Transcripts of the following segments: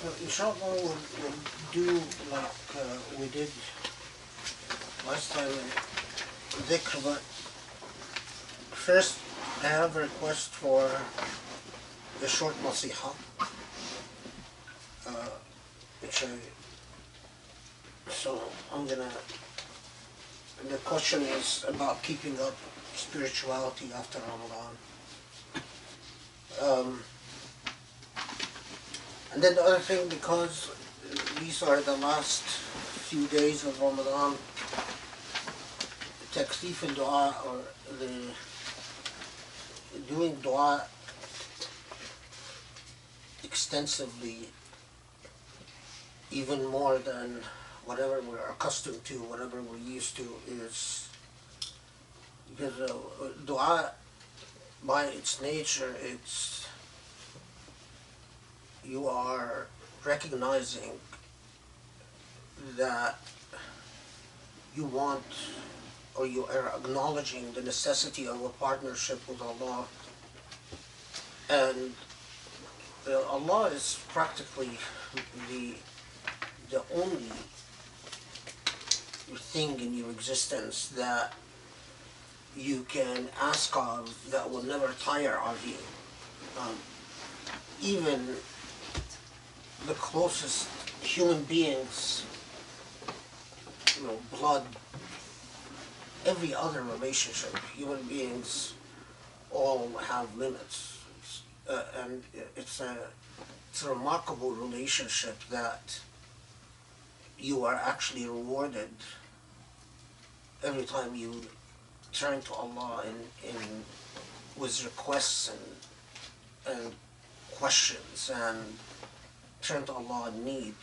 Well, inshallah, we'll do like we did last time in Dhikr, but first I have a request for a short Nasiha, which so I'm gonna, the question is about keeping up spirituality after Ramadan. And then the other thing, because these are the last few days of Ramadan, Taqseef al-Dua, or the doing dua extensively, even more than whatever we're accustomed to, whatever we're used to, is because dua, by its nature, you are recognizing that you want, or you are acknowledging the necessity of a partnership with Allah. And Allah is practically the only thing in your existence that you can ask of that will never tire of you. Even the closest human beings, blood, every other relationship, human beings all have limits. And it's a remarkable relationship that you are actually rewarded every time you turn to Allah with requests and questions, and turn to Allah in need.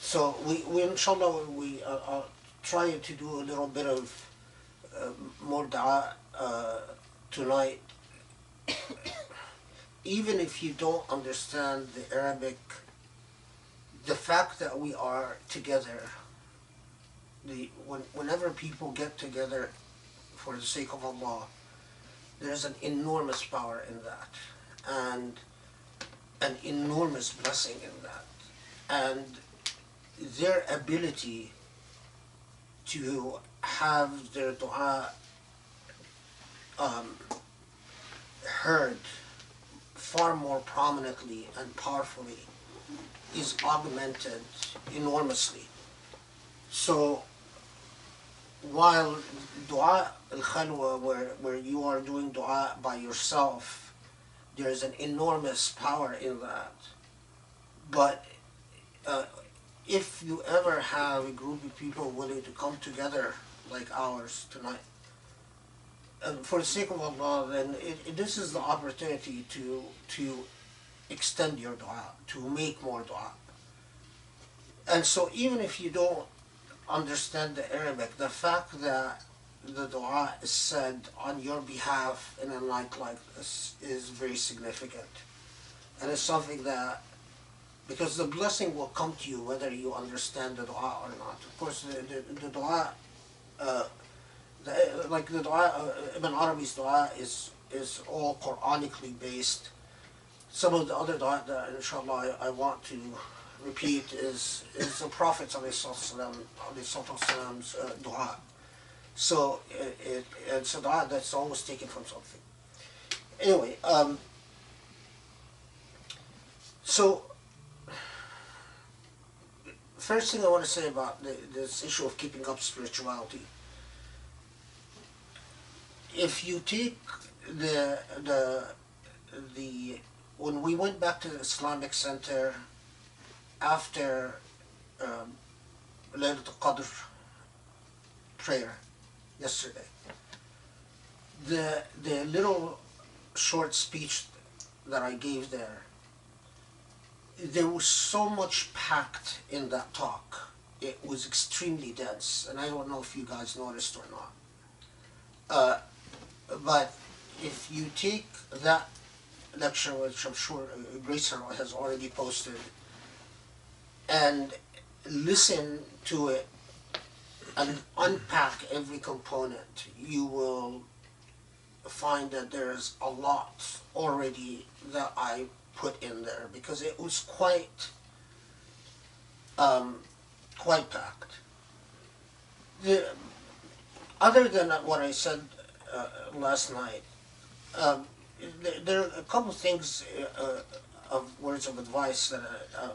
So we inshallah, we try to do a little bit of more dua tonight. Even if you don't understand the Arabic, the fact that we are together, whenever people get together for the sake of Allah, there's an enormous power in that, and an enormous blessing in that. And their ability to have their dua heard far more prominently and powerfully is augmented enormously. So while dua al-khalwa, where you are doing dua by yourself, there is an enormous power in that. But if you ever have a group of people willing to come together like ours tonight, for the sake of Allah, then this is the opportunity to extend your dua, to make more dua. And so even if you don't understand the Arabic, the fact that the dua is said on your behalf in a night like this is very significant. And it's something that, because the blessing will come to you whether you understand the dua or not. Of course, the dua, like the dua, Ibn Arabi's dua is all Quranically based. Some of the other dua that inshallah I want to repeat is the Prophet's ﷺ's dua. So it's a dua that's always taken from something. Anyway, so first thing I want to say about this issue of keeping up spirituality. If you take when we went back to the Islamic Center after Laylatul Qadr prayer yesterday, the little short speech that I gave there was so much packed in that talk. It was extremely dense, and I don't know if you guys noticed or not. But if you take that lecture, which I'm sure Grace has already posted, and listen to it and unpack every component, you will find that there's a lot already that I put in there because it was um, quite packed. The, other than what I said last night, um, there are a couple things of words of advice that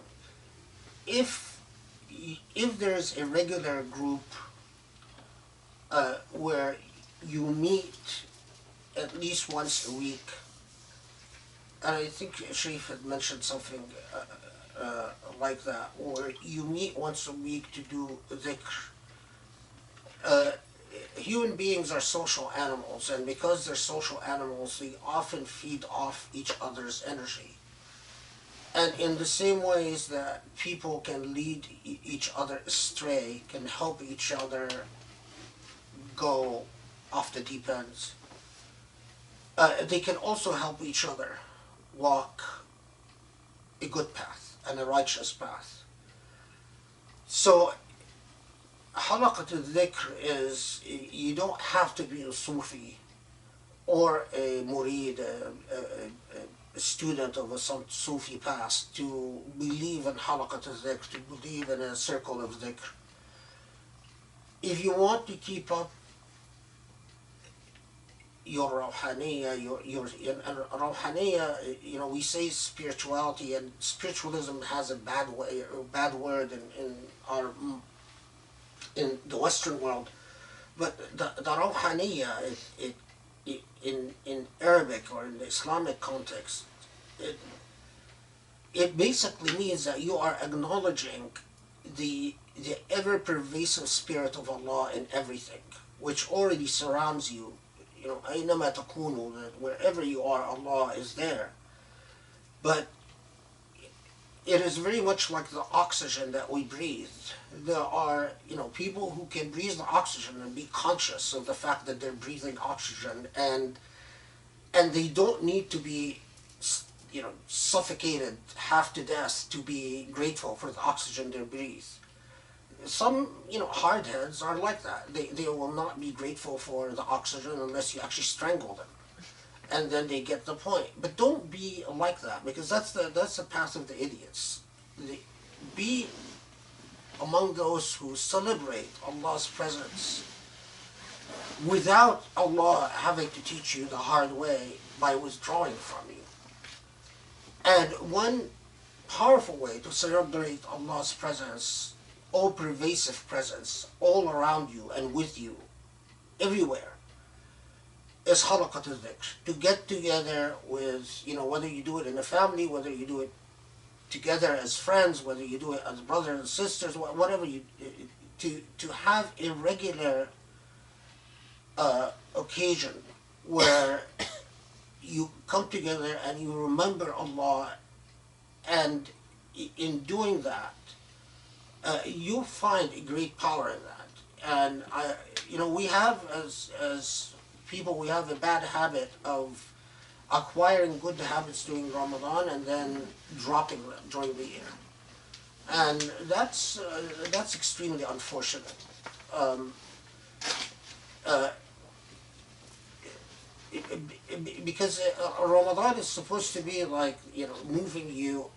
if if there's a regular group where you meet at least once a week, and I think Sharif had mentioned something like that, where you meet once a week to do dhikr. Uh, Human beings are social animals, and because they're social animals, they often feed off each other's energy. And in the same ways that people can lead each other astray, can help each other go off the deep ends, they can also help each other walk a good path and a righteous path. So, halaqat al-dhikr is, you don't have to be a Sufi or a murid, a student of some Sufi past to believe in halaqat al-dhikr, to believe in a circle of dhikr. If you want to keep up your rawhaniya, your rawhaniya, we say spirituality, and spiritualism has a bad word in the Western world, but the rawhaniya, in Arabic or in the Islamic context, it it basically means that you are acknowledging the ever pervasive spirit of Allah in everything, which already surrounds you. أينما تكونوا, that wherever you are, Allah is there. But it is very much like the oxygen that we breathe. There are, people who can breathe the oxygen and be conscious of the fact that they're breathing oxygen, and they don't need to be, suffocated half to death to be grateful for the oxygen they breathe. Some, hardheads are like that. They will not be grateful for the oxygen unless you actually strangle them, and then they get the point. But don't be like that, because that's the path of the idiots. Be among those who celebrate Allah's presence without Allah having to teach you the hard way by withdrawing from you. And one powerful way to celebrate Allah's presence, all pervasive presence, all around you and with you, everywhere, is halaqat al-dhikr. To get together with, whether you do it in a family, whether you do it together as friends, whether you do it as brothers and sisters, whatever to have a regular occasion where you come together and you remember Allah, and in doing that, you'll find a great power in that. And we have as people, we have a bad habit of acquiring good habits during Ramadan and then dropping them during the year, and that's extremely unfortunate. Because Ramadan is supposed to be like, moving you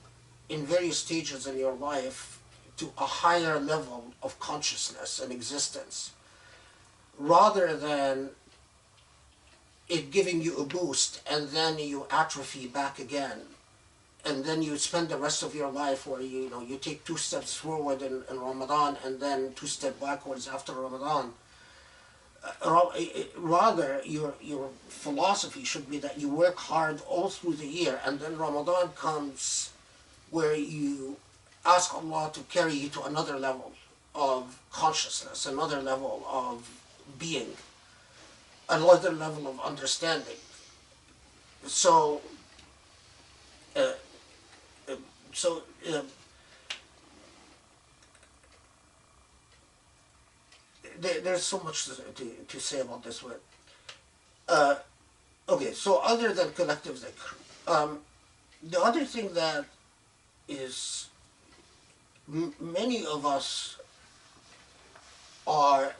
in various stages in your life to a higher level of consciousness and existence, rather than it giving you a boost and then you atrophy back again, and then you spend the rest of your life where you take 2 steps forward in Ramadan and then 2 steps backwards after Ramadan. Rather, your philosophy should be that you work hard all through the year, and then Ramadan comes where you ask Allah to carry you to another level of consciousness, another level of being, another level of understanding. So, there's so much to say about this one. Okay, so other than collective dhikr, the other thing that is, many of us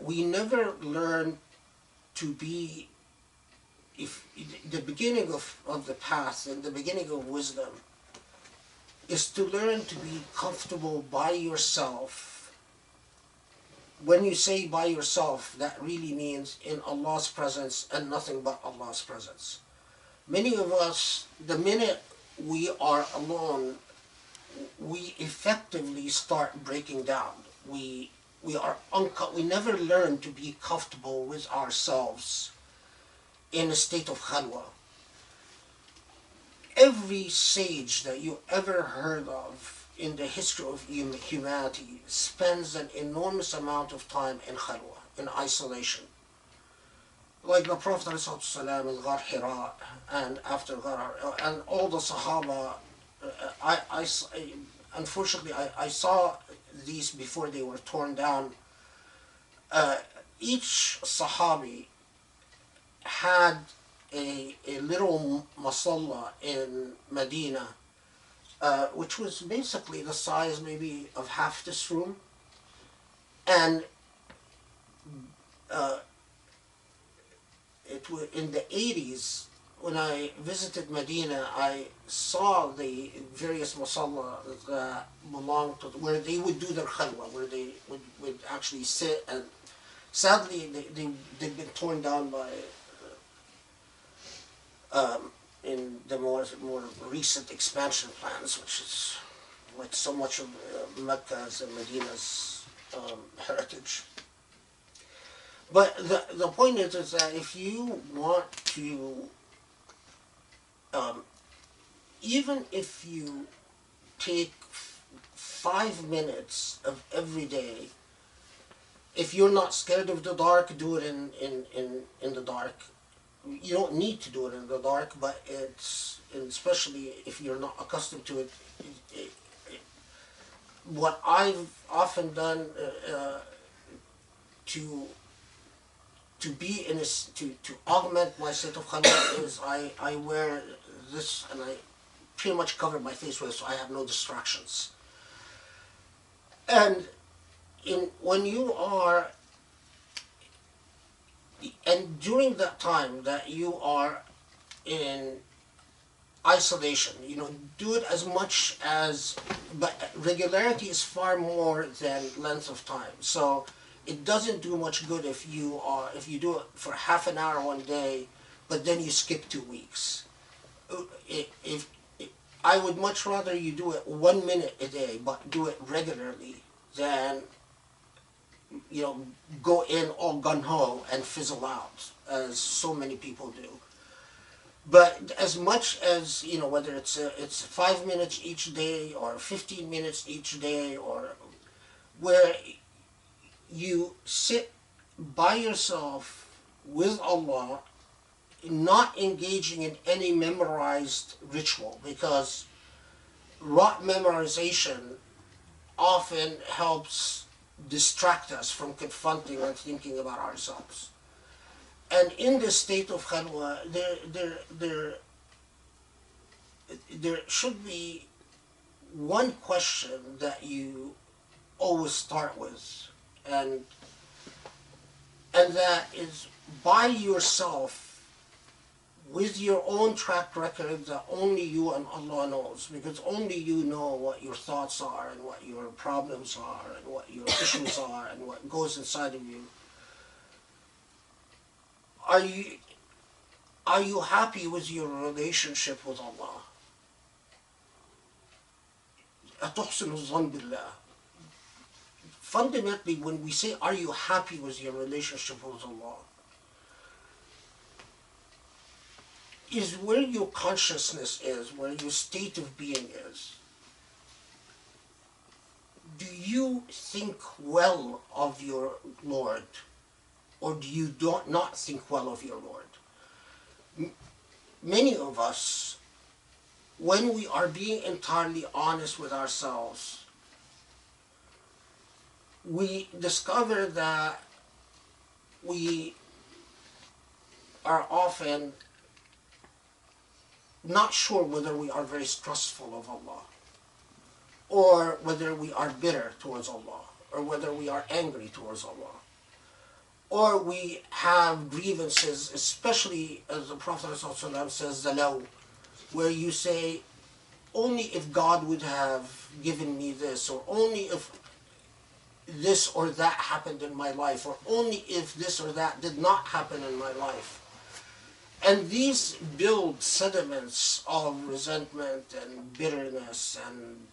we never learn to be if the beginning of the path and the beginning of wisdom is to learn to be comfortable by yourself. When you say by yourself, that really means in Allah's presence and nothing but Allah's presence. Many of us, the minute we are alone, we effectively start breaking down. We never learn to be comfortable with ourselves in a state of khalwa. Every sage that you ever heard of in the history of humanity spends an enormous amount of time in khalwa, in isolation. Like the Prophet ﷺ in Ghar Hira, and after Ghar, and all the Sahaba. Unfortunately, I saw these before they were torn down. Each Sahabi had a little masalla in Medina, which was basically the size maybe of half this room. And it was in the 80s, when I visited Medina, I saw the various masalla that belonged to where they would do their khalwa, where they would actually sit. And sadly, they've been torn down by in the more recent expansion plans, which is like so much of Mecca's and Medina's heritage. But the point is that if you want to, even if you take 5 minutes of every day, if you're not scared of the dark, do it in the dark. You don't need to do it in the dark, but especially if you're not accustomed to it. What I've often done to be in to augment my state of khalwa is I wear this, and I pretty much cover my face with it so I have no distractions. And when you are, and during that time that you are in isolation, do it as much as, but regularity is far more than length of time. So it doesn't do much good if you do it for half an hour one day, but then you skip 2 weeks. I would much rather you do it 1 minute a day, but do it regularly, than go in all gung-ho and fizzle out, as so many people do. But as much as, whether it's 5 minutes each day or 15 minutes each day, or where you sit by yourself with Allah, not engaging in any memorized ritual, because rote memorization often helps distract us from confronting and thinking about ourselves. And in this state of khalwa, there should be one question that you always start with, and that is by yourself, with your own track record that only you and Allah knows, because only you know what your thoughts are and what your problems are and what your issues are and what goes inside of you. Are you happy with your relationship with Allah? أتحسن الظن بالله. Fundamentally, when we say, are you happy with your relationship with Allah, is where your consciousness is, where your state of being is. Do you think well of your Lord, or do you not think well of your Lord? Many of us, when we are being entirely honest with ourselves, we discover that we are often not sure whether we are very trustful of Allah, or whether we are bitter towards Allah, or whether we are angry towards Allah, or we have grievances, especially as the Prophet ﷺ says, the law, where you say, only if God would have given me this, or only if this or that happened in my life, or only if this or that did not happen in my life. And these build sediments of resentment and bitterness, and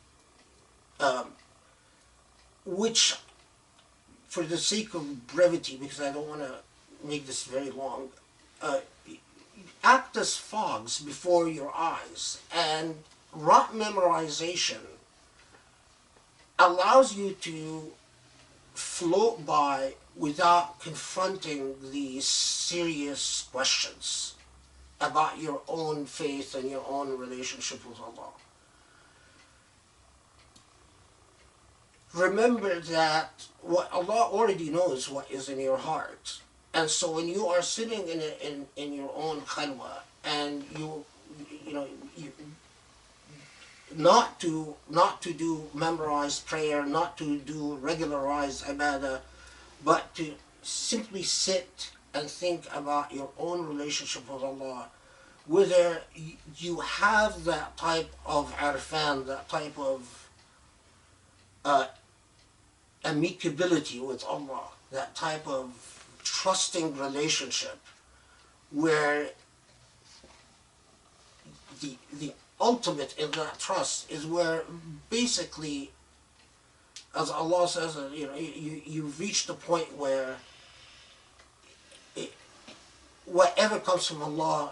which, for the sake of brevity, because I don't want to make this very long, act as fogs before your eyes. And rote memorization allows you to float by without confronting these serious questions about your own faith and your own relationship with Allah. Remember that what Allah already knows what is in your heart. And so when you are sitting in your own khalwa, and you not to do memorized prayer, not to do regularized ibadah, but to simply sit and think about your own relationship with Allah, whether you have that type of arfan, that type of amicability with Allah, that type of trusting relationship, where the ultimate in that trust is where basically, as Allah says, you've reached a point where whatever comes from Allah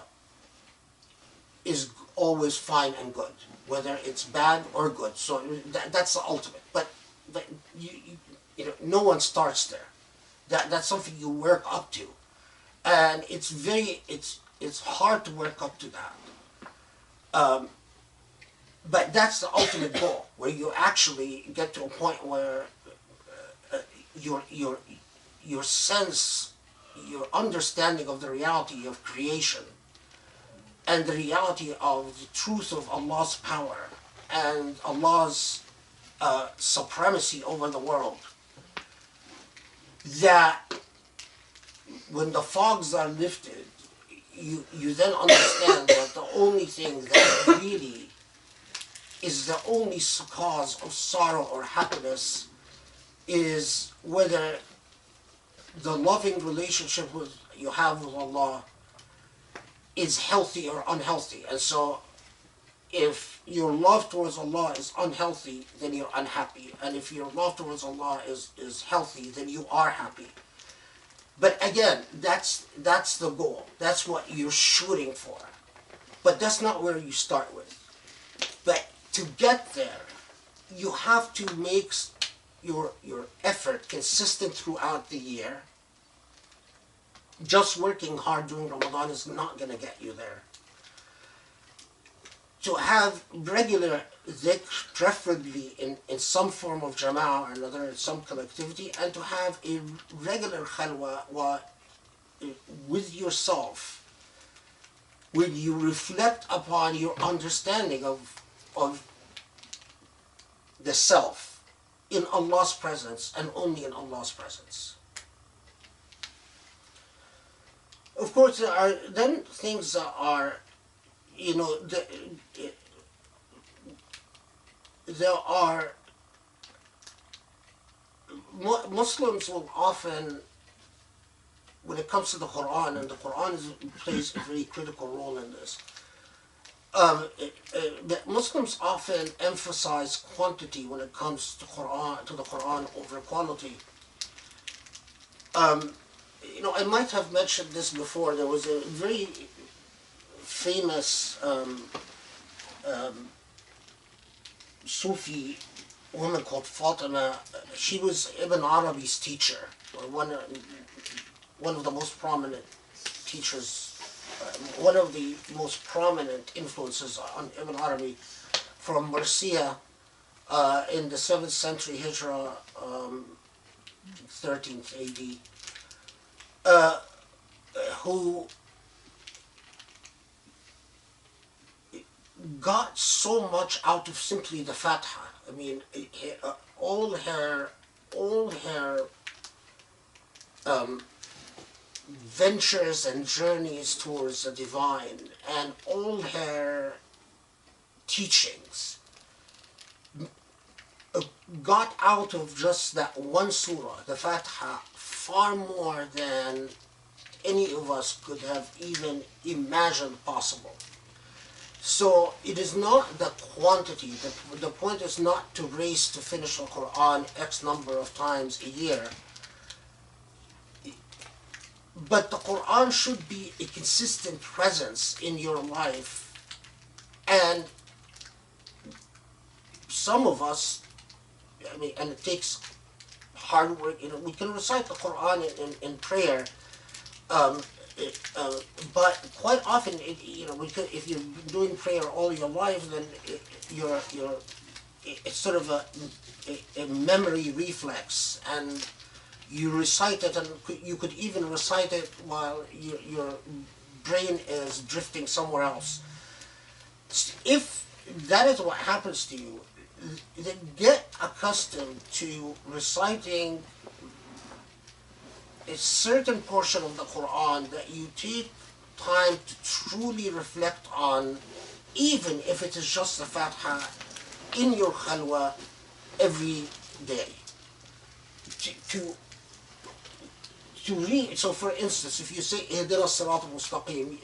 is always fine and good, whether it's bad or good. So that's the ultimate. But no one starts there. That's something you work up to, and it's hard to work up to that. But that's the ultimate goal, where you actually get to a point where your sense, your understanding of the reality of creation, and the reality of the truth of Allah's power and Allah's supremacy over the world, that when the fogs are lifted, you then understand that the only thing that really is the only cause of sorrow or happiness is whether the loving relationship you have with Allah is healthy or unhealthy. And so if your love towards Allah is unhealthy, then you're unhappy. And if your love towards Allah is healthy, then you are happy. But again, that's the goal. That's what you're shooting for. But that's not where you start with. But to get there, you have to make your effort consistent throughout the year. Just working hard during Ramadan is not going to get you there. To have regular dhikr, preferably in some form of jama'ah or another, in some collectivity, and to have a regular khalwa with yourself, where you reflect upon your understanding of the self in Allah's presence and only in Allah's presence. Of course, there are then things that are, there are, Muslims will often, when it comes to the Quran, and the Quran plays a very critical role in this, Muslims often emphasize quantity when it comes to the Quran over quality. I might have mentioned this before. There was a very famous Sufi woman called Fatima. She was Ibn Arabi's teacher, or one of the most prominent teachers, one of the most prominent influences on Ibn Arabi, from Murcia in the 7th century Hijrah, 13th AD, who got so much out of simply the Fatiha. I mean, all her ventures and journeys towards the divine, and all her teachings got out of just that one surah, the Fatiha, far more than any of us could have even imagined possible. So it is not the quantity. The point is not to race to finish the Quran X number of times a year. But the Quran should be a consistent presence in your life. And some of us, I mean, and it takes hard work, you know, we can recite the Quran in prayer, but quite often, you know, if you've been doing prayer all your life, then it's sort of a memory reflex, and you recite it, and you could even recite it while your brain is drifting somewhere else. If that is what happens to you, then get accustomed to reciting a certain portion of the Quran that you take time to truly reflect on, even if it is just the Fatiha in your khalwa every day. To read, so for instance, if you say Ihdina Sirat al-Mustaqim,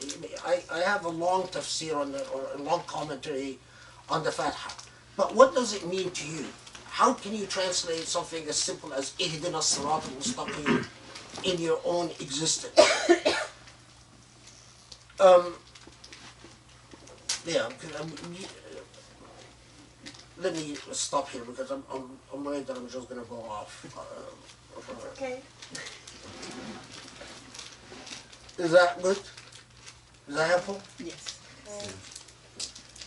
I have a long tafsir on that, or a long commentary on the Fatiha. But what does it mean to you? How can you translate something as simple as Ihdina Sirat al-Mustaqim in your own existence? Let me stop here because I'm worried that I'm just going to go off. Okay. Is that good? Is that helpful? Yes.